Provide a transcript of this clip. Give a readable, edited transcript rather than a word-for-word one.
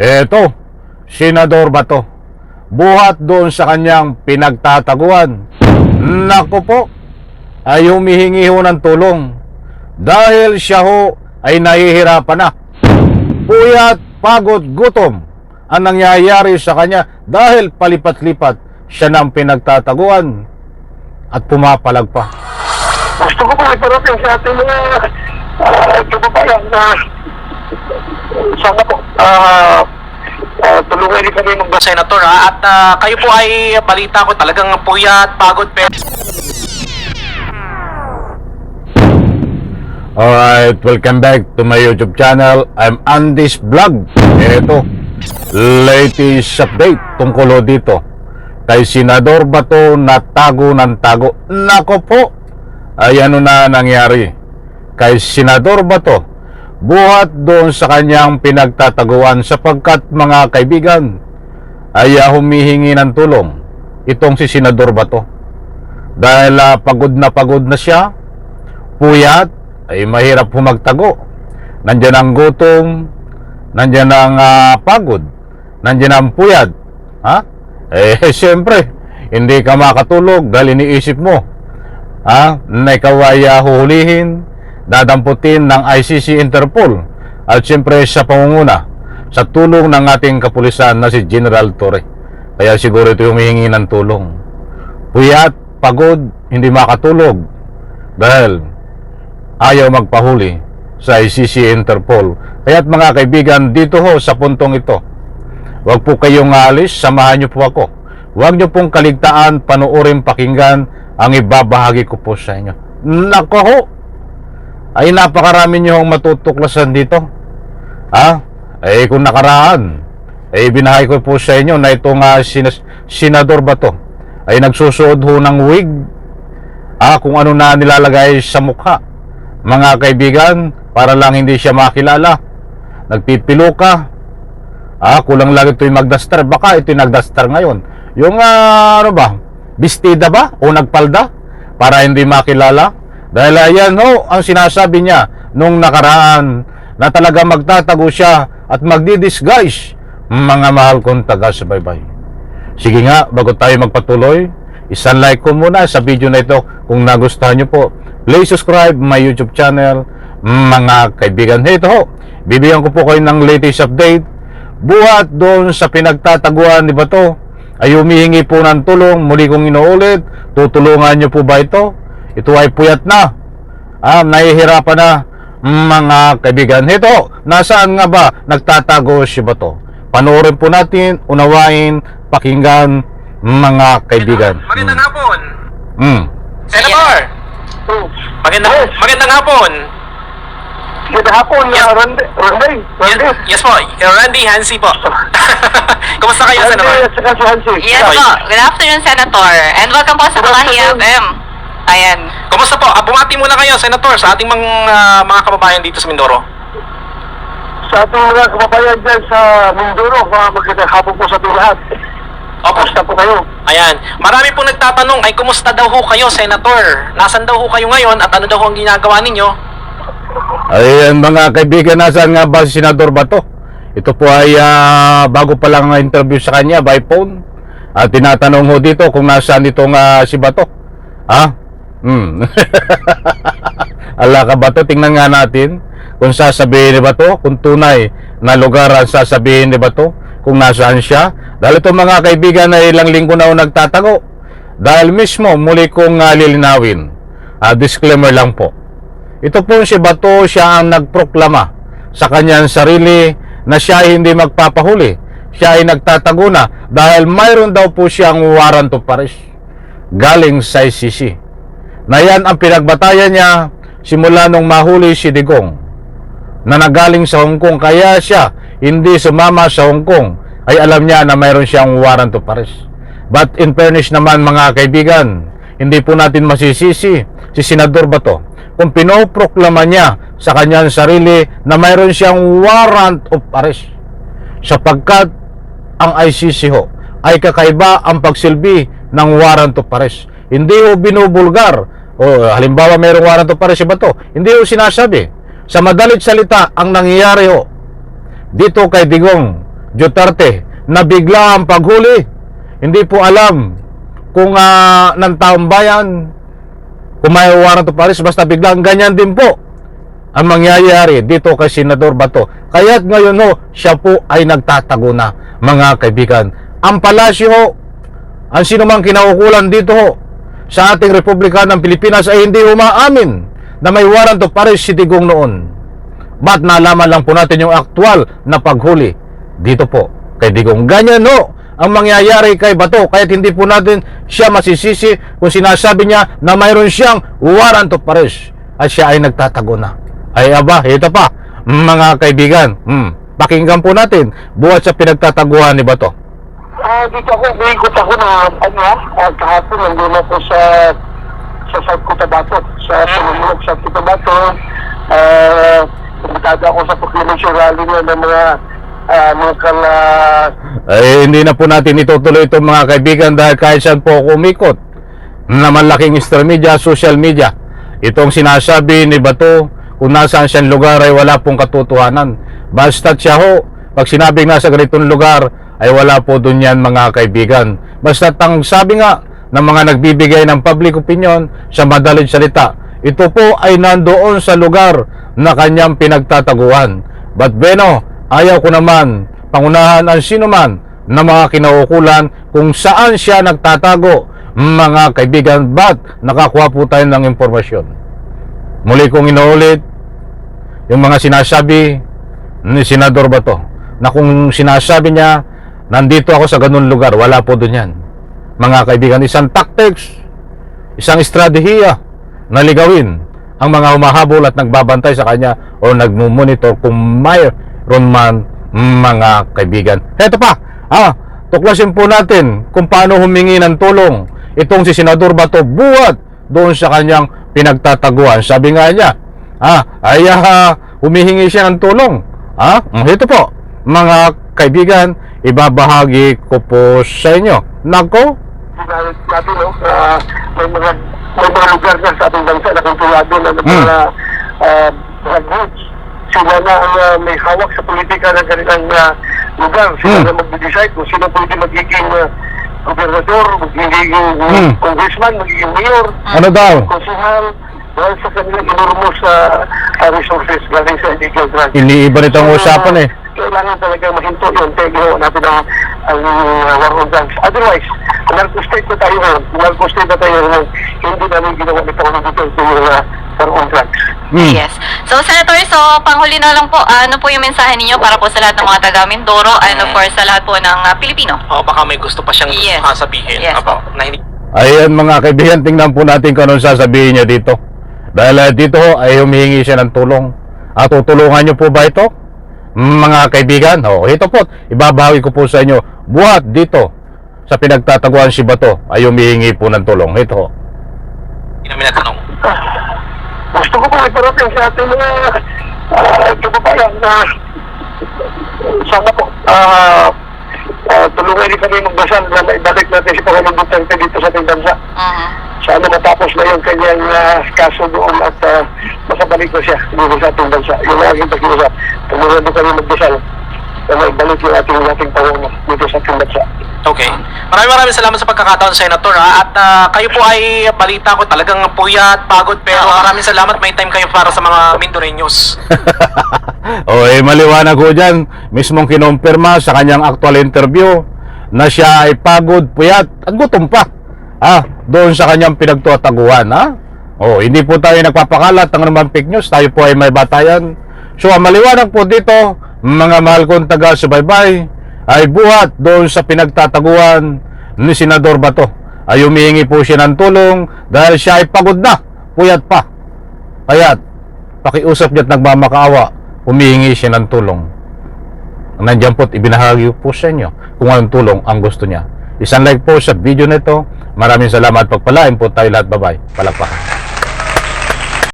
Eto, Senador Bato, buhat doon sa kanyang pinagtataguan. Naku po, ay humihingi ho ng tulong dahil siya ho ay nahihirapan na. Puyat, pagod, gutom ang nangyayari sa kanya dahil palipat-lipat siya ng pinagtataguan at pumapalag pa. Gusto ko po iparating sa ating mga kababayan na sana po tulungan rin kami mga Senator, at kayo po ay balita ko talagang puyat, pagod, pero Alright, welcome back to my YouTube channel. I'm Andy's Vlog. Ito, latest update tungkol dito kay Senador Bato na tago ng tago. Nako po, ay ano na nangyari kay Senador Bato buhat doon sa kanyang pinagtataguan sapagkat mga kaibigan ay humihingi ng tulong itong si Senador Bato dahil pagod na siya, puyat, ay mahirap humagtago. Nandiyan ang gutom, nandiyan ang pagod, nandiyan ang puyat. Siyempre, hindi ka makatulog dahil iniisip mo na ikaw ay huhulihin, dadamputin ng ICC Interpol at siyempre sa pangunguna sa tulong ng ating kapulisan na si General Torre. Kaya siguro ito humihingi ng tulong. Puyat, pagod, hindi makatulog dahil ayaw magpahuli sa ICC Interpol. Kaya't mga kaibigan, dito ho sa puntong ito, huwag po kayong alis, samahan niyo po ako. Huwag niyo pong kaligtaan, panuorin, pakinggan ang ibabahagi ko po sa inyo. Nako ho, ay napakarami niyo hong matutuklasan dito. Kung nakaraan, binahay ko po sa inyo na itong Senador Bato ay nagsusuot ho ng wig, kung ano na nilalagay sa mukha. Mga kaibigan, para lang hindi siya makilala, nagpipilo ka. Kulang lang ito'y magdastar. Baka ito'y nagdastar ngayon. Yung bistida ba o nagpalda para hindi makilala. Dahil ayan ho ang sinasabi niya nung nakaraan na talaga magtatago siya at magdi-disguise. Mga mahal kong taga-subaybay, sige nga, bago tayo magpatuloy, isang like ko muna sa video na ito kung nagustuhan nyo po. Please subscribe my YouTube channel, mga kaibigan. Ito ho, bibigyan ko po kayo ng latest update. Buhat doon sa pinagtataguan ni Bato ay humihingi po ng tulong. Muli kong inuulit, tutulungan nyo po ba ito? Ito ay puyat na, nahihirapan na, mga kaibigan. Ito, nasaan nga ba nagtatago si Bato? Panoorin po natin, unawain, pakinggan, mga kaibigan. magandang hapon. Senator! Magandang hapon. Magandang hapon, Randy. Yes po, Randy Hansi po. Kumusta kayo, Senator? Yes po. Good afternoon, Senator. And welcome po sa Kalahi FM. Ayan. Kumusta po? Bumati muna kayo, Senator, sa ating mga kababayan dito sa Mindoro. Sa ating mga kababayan dyan sa Mindoro, magandang hapon po sa ating lahat. Kumusta po kayo? Ayan. Marami po nagtatanong, ay kumusta daw ho kayo, Senator? Nasaan daw ho kayo ngayon at ano daw ho ang ginagawa ninyo? Ayan mga kaibigan, nasaan nga ba si Senador Bato? Ito po ay bago pa lang interview sa kanya by phone. Tinatanong ho dito kung nasaan itong si Bato. Ala ka Bato, tingnan nga natin kung sasabihin ni Bato, kung tunay na lugar ang sasabihin ni Bato, kung nasaan siya. Dahil itong mga kaibigan na ilang linggo na nagtatago. Dahil mismo muli kong lilinawin, disclaimer lang po, ito po si Bato, siya ang nagproklama sa kanyang sarili na siya ay hindi magpapahuli, siya ay nagtatago na dahil mayroon daw po siyang warrant of arrest galing sa ICC, na yan ang pinagbatayan niya simula nung mahuli si Digong na nagaling sa Hong Kong. Kaya siya hindi sumama sa Hong Kong, ay alam niya na mayroon siyang warrant of arrest. But in fairness naman mga kaibigan, hindi po natin masisisi si Senador Bato kung pinoproklama niya sa kanyang sarili na mayroon siyang warrant of arrest, sapagkat ang ICC ho ay kakaiba ang pagsilbi ng warrant of arrest. Hindi ho binubulgar. Halimbawa mayroong warrant of arrest si Bato, hindi ho sinasabi. Sa madalit salita, ang nangyayari ho dito kay Digong Duterte na bigla ang paghuli. Hindi po alam kung ng taong bayan kung may warrant of arrest, basta biglang ganyan din po ang mangyayari dito kay Senador Bato. Kaya't ngayon siya po ay nagtatago na, mga kaibigan. Ang palasyo ang sino mang kinaukulan dito sa ating Republika ng Pilipinas ay hindi umaamin na may warrant of arrest si Digong noon. Ba't nalaman lang po natin yung aktual na paghuli dito po kay Digong? Ganyan ang mangyayari kay Bato, kaya't hindi po natin siya masisisi kung sinasabi niya na mayroon siyang warrant of arrest at siya ay nagtatago na. Ay aba, ito pa mga kaibigan, pakinggan po natin buhat sa pinagtataguan ni Bato. Dito ako, umiikot ako na kahapon nandun ako sa South Cotabato, sa Pumulog South Cotabato. Pumuntada ako sa proclamation rally ng mga local. Hindi na po natin itutuloy ito mga kaibigan dahil kahit saan po ako umikot na malaking extra media, social media, itong sinasabi ni Bato kung nasaan siyang lugar ay wala pong katotohanan. Basta't siya pag sinabing nasa ganitong lugar ay wala po dun yan mga kaibigan. Basta't ang sabi nga ng mga nagbibigay ng public opinion sa madaling salita, ito po ay nandoon sa lugar na kanyang pinagtataguan. But Beno, ayaw ko naman pangunahan ang sino man na mga kinaukulan kung saan siya nagtatago mga kaibigan. But nakakuha po tayo ng impormasyon. Muli kong inuulit yung mga sinasabi ni Senador Bato na kung sinasabi niya nandito ako sa ganun lugar, wala po dun yan mga kaibigan. Isang tactics, isang estratehiya na ligawin ang mga humahabol at nagbabantay sa kanya o nagmumonitor kung mayroon man mga kaibigan. Heto pa, tuklasin po natin kung paano humingi ng tulong itong si Senador Bato buhat doon sa kanyang pinagtataguan. Sabi nga niya, humihingi siya ng tulong. Ito po, mga kaibigan, ibabahagi ko po sa inyo. Nako, Natin, may mga lugar na sa ating bansa na kontrolado na ng mga groups. Sila na ang may hawak sa politika ng kanilang lugar. Sila na mag-decide kung sino pwede magiging gobernador, magiging congressman, magiging mayor, ano daw? konsehal, dahil sa kanilang inurmos resources galing sa illegal drugs. Iniiba nitong usapan Kailangan talaga mahinto yun kaya ginawa natin ang war on drugs. Otherwise, kung narco-state na tayo hindi namin ginawa nito ang dito yung war on drugs. Yes. So, Senator, panghuli na lang po, ano po yung mensahe ninyo para po sa lahat ng mga taga Mindoro and of course sa lahat po ng Pilipino? Baka may gusto pa siyang sabihin. Yes. Na hindi. Ayan mga kaibigan, tingnan po natin kung anong sasabihin niya dito. Dahil dito ay humihingi siya ng tulong. Tutulungan niyo po ba ito? Mga kaibigan, ito po, ibabawi ko po sa inyo. Buhat dito sa pinagtataguan si Bato ay humihingi po ng tulong. Ito. Hindi namin natanong. Gusto ko po iparating sa ating mga kababayan na sana po tulungan rin kami magdasal na maibalik natin si Pangulong Duterte dito sa ating bansa. Sana matapos na yung kanyang kaso doon at makabalik na siya dito sa ating bansa. Yung aking pag-iusap, tulungan din kami magdasal na maibalik yung ating Pangulong dito sa ating bansa. Okay. Maraming salamat sa pagkakataon, Senator. At kayo po ay balita ko talagang puyat, pagod, pero maraming salamat. May time kayo para sa mga Mindoreños. Maliwanag ko dyan. Mismong kinumpirma sa kanyang actual interview na siya ay pagod, puyat at gutom pa. Doon sa kanyang pinagtataguan. Hindi po tayo nagpapakalat ng naman fake news. Tayo po ay may batayan. So, maliwanag po dito, mga mahal kong taga-subaybay, ay buhat doon sa pinagtataguan ni Senador Bato. Ay humihingi po siya ng tulong dahil siya ay pagod na, puyat pa. Kaya't pakiusap niya at nagmamakaawa, humihingi siya ng tulong. Nandiyan po't ibinahagi po sa inyo kung anong tulong ang gusto niya. Isang like po sa video nito. Maraming salamat, pagpalain po tayo lahat. Bye-bye. Palakpakan.